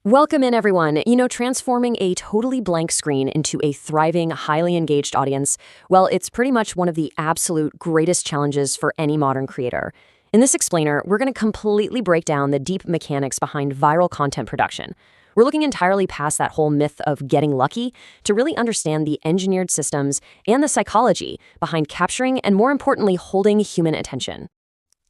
Welcome in, everyone. Transforming a totally blank screen into a thriving, highly engaged audience, well, it's pretty much one of the absolute greatest challenges for any modern creator. In this explainer, we're going to completely break down the deep mechanics behind viral content production. We're looking entirely past that whole myth of getting lucky to really understand the engineered systems and the psychology behind capturing and, more importantly, holding human attention.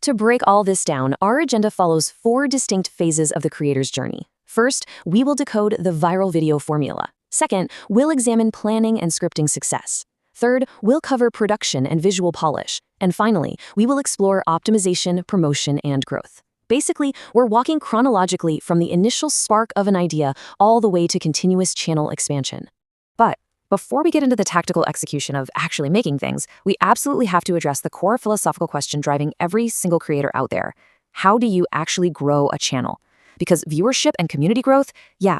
To break all this down, our agenda follows 4 distinct phases of the creator's journey. First, we will decode the viral video formula. Second, we'll examine planning and scripting success. Third, we'll cover production and visual polish. And finally, we will explore optimization, promotion, and growth. Basically, we're walking chronologically from the initial spark of an idea all the way to continuous channel expansion. But before we get into the tactical execution of actually making things, we absolutely have to address the core philosophical question driving every single creator out there. How do you actually grow a channel? Because viewership and community growth,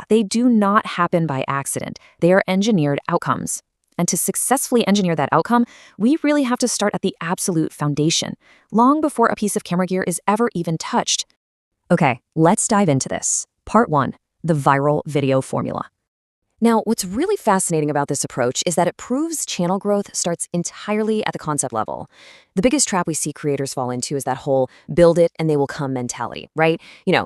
they do not happen by accident. They are engineered outcomes. And to successfully engineer that outcome, we really have to start at the absolute foundation, long before a piece of camera gear is ever even touched. Okay, let's dive into this. Part 1, the viral video formula. Now, what's really fascinating about this approach is that it proves channel growth starts entirely at the concept level. The biggest trap we see creators fall into is that whole build it and they will come mentality, right?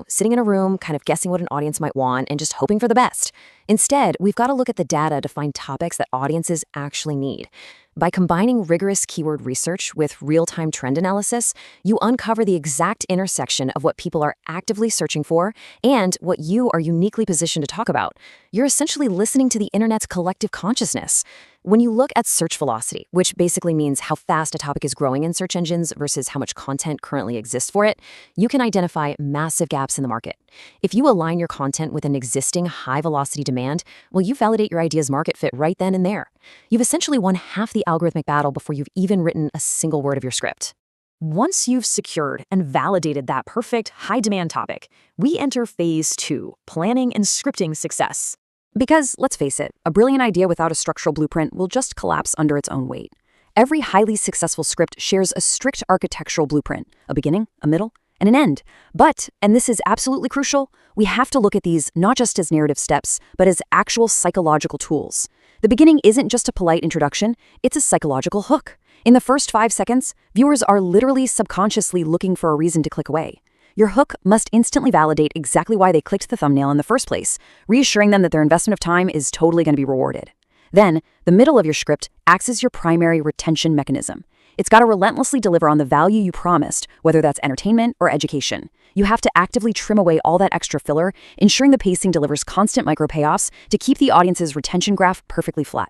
Sitting in a room, kind of guessing what an audience might want and just hoping for the best. Instead, we've got to look at the data to find topics that audiences actually need. By combining rigorous keyword research with real-time trend analysis, you uncover the exact intersection of what people are actively searching for and what you are uniquely positioned to talk about. You're essentially listening to the internet's collective consciousness. When you look at search velocity, which basically means how fast a topic is growing in search engines versus how much content currently exists for it, you can identify massive gaps in the market. If you align your content with an existing high-velocity demand, well, you validate your idea's market fit right then and there. You've essentially won half the algorithmic battle before you've even written a single word of your script. Once you've secured and validated that perfect high-demand topic, we enter phase 2, planning and scripting success. Because, let's face it, a brilliant idea without a structural blueprint will just collapse under its own weight. Every highly successful script shares a strict architectural blueprint, a beginning, a middle, and an end. But, and this is absolutely crucial, we have to look at these not just as narrative steps, but as actual psychological tools. The beginning isn't just a polite introduction, it's a psychological hook. In the first 5 seconds, viewers are literally subconsciously looking for a reason to click away. Your hook must instantly validate exactly why they clicked the thumbnail in the first place, reassuring them that their investment of time is totally going to be rewarded. Then, the middle of your script acts as your primary retention mechanism. It's got to relentlessly deliver on the value you promised, whether that's entertainment or education. You have to actively trim away all that extra filler, ensuring the pacing delivers constant micro payoffs to keep the audience's retention graph perfectly flat.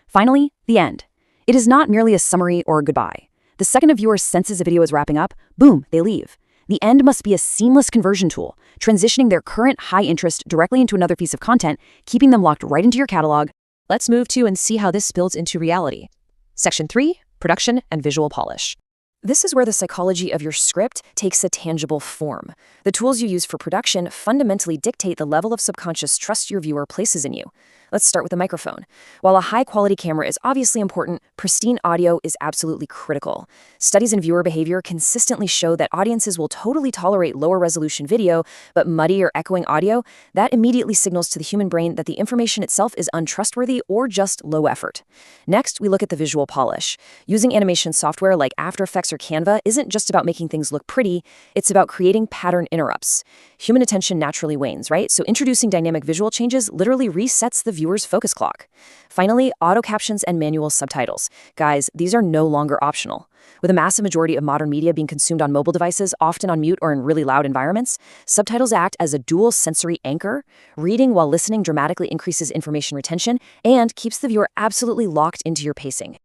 Finally, the end. It is not merely a summary or a goodbye. The second a viewer senses a video is wrapping up, boom, they leave. The end must be a seamless conversion tool, transitioning their current high interest directly into another piece of content, keeping them locked right into your catalog. Let's move to and see how this builds into reality. Section 3, production and visual polish. This is where the psychology of your script takes a tangible form. The tools you use for production fundamentally dictate the level of subconscious trust your viewer places in you. Let's start with the microphone. While a high-quality camera is obviously important, pristine audio is absolutely critical. Studies in viewer behavior consistently show that audiences will totally tolerate lower-resolution video, but muddy or echoing audio, that immediately signals to the human brain that the information itself is untrustworthy or just low effort. Next, we look at the visual polish. Using animation software like After Effects or Canva isn't just about making things look pretty, it's about creating pattern interrupts. Human attention naturally wanes, right? So introducing dynamic visual changes literally resets the viewer's focus clock. Finally, auto captions and manual subtitles. Guys, these are no longer optional. With a massive majority of modern media being consumed on mobile devices, often on mute or in really loud environments, subtitles act as a dual sensory anchor. Reading while listening dramatically increases information retention and keeps the viewer absolutely locked into your pacing.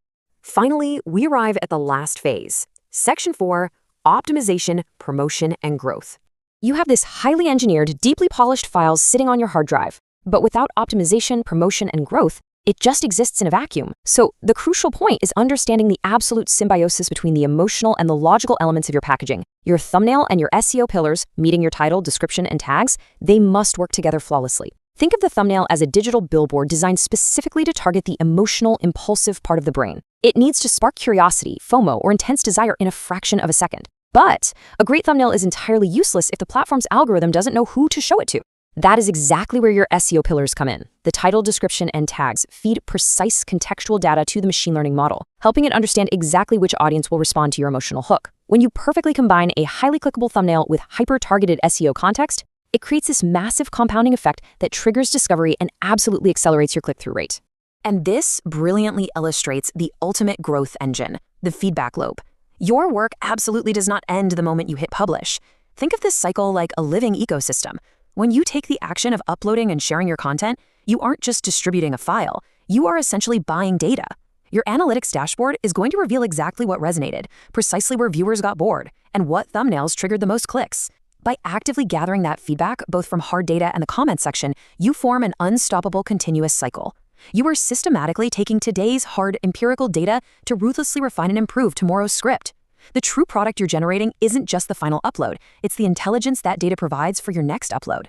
Finally, we arrive at the last phase. Section 4, optimization, promotion, and growth. You have this highly engineered, deeply polished files sitting on your hard drive. But without optimization, promotion, and growth, it just exists in a vacuum. So the crucial point is understanding the absolute symbiosis between the emotional and the logical elements of your packaging. Your thumbnail and your SEO pillars, meeting your title, description, and tags, they must work together flawlessly. Think of the thumbnail as a digital billboard designed specifically to target the emotional, impulsive part of the brain. It needs to spark curiosity, FOMO, or intense desire in a fraction of a second. But a great thumbnail is entirely useless if the platform's algorithm doesn't know who to show it to. That is exactly where your SEO pillars come in. The title, description, and tags feed precise contextual data to the machine learning model, helping it understand exactly which audience will respond to your emotional hook. When you perfectly combine a highly clickable thumbnail with hyper-targeted SEO context, it creates this massive compounding effect that triggers discovery and absolutely accelerates your click-through rate. And this brilliantly illustrates the ultimate growth engine, the feedback loop. Your work absolutely does not end the moment you hit publish. Think of this cycle like a living ecosystem. When you take the action of uploading and sharing your content, you aren't just distributing a file, you are essentially buying data. Your analytics dashboard is going to reveal exactly what resonated, precisely where viewers got bored, and what thumbnails triggered the most clicks. By actively gathering that feedback, both from hard data and the comments section, you form an unstoppable continuous cycle. You are systematically taking today's hard empirical data to ruthlessly refine and improve tomorrow's script. The true product you're generating isn't just the final upload, it's the intelligence that data provides for your next upload.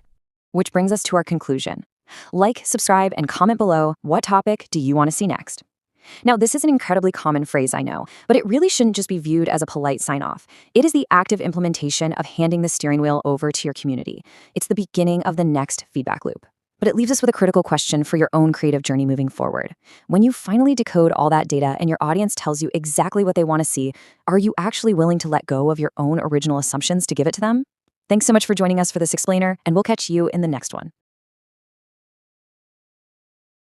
Which brings us to our conclusion. Like, subscribe, and comment below, what topic do you want to see next? Now, this is an incredibly common phrase, I know, but it really shouldn't just be viewed as a polite sign-off. It is the active implementation of handing the steering wheel over to your community. It's the beginning of the next feedback loop. But it leaves us with a critical question for your own creative journey moving forward. When you finally decode all that data and your audience tells you exactly what they want to see, are you actually willing to let go of your own original assumptions to give it to them? Thanks so much for joining us for this explainer, and we'll catch you in the next one.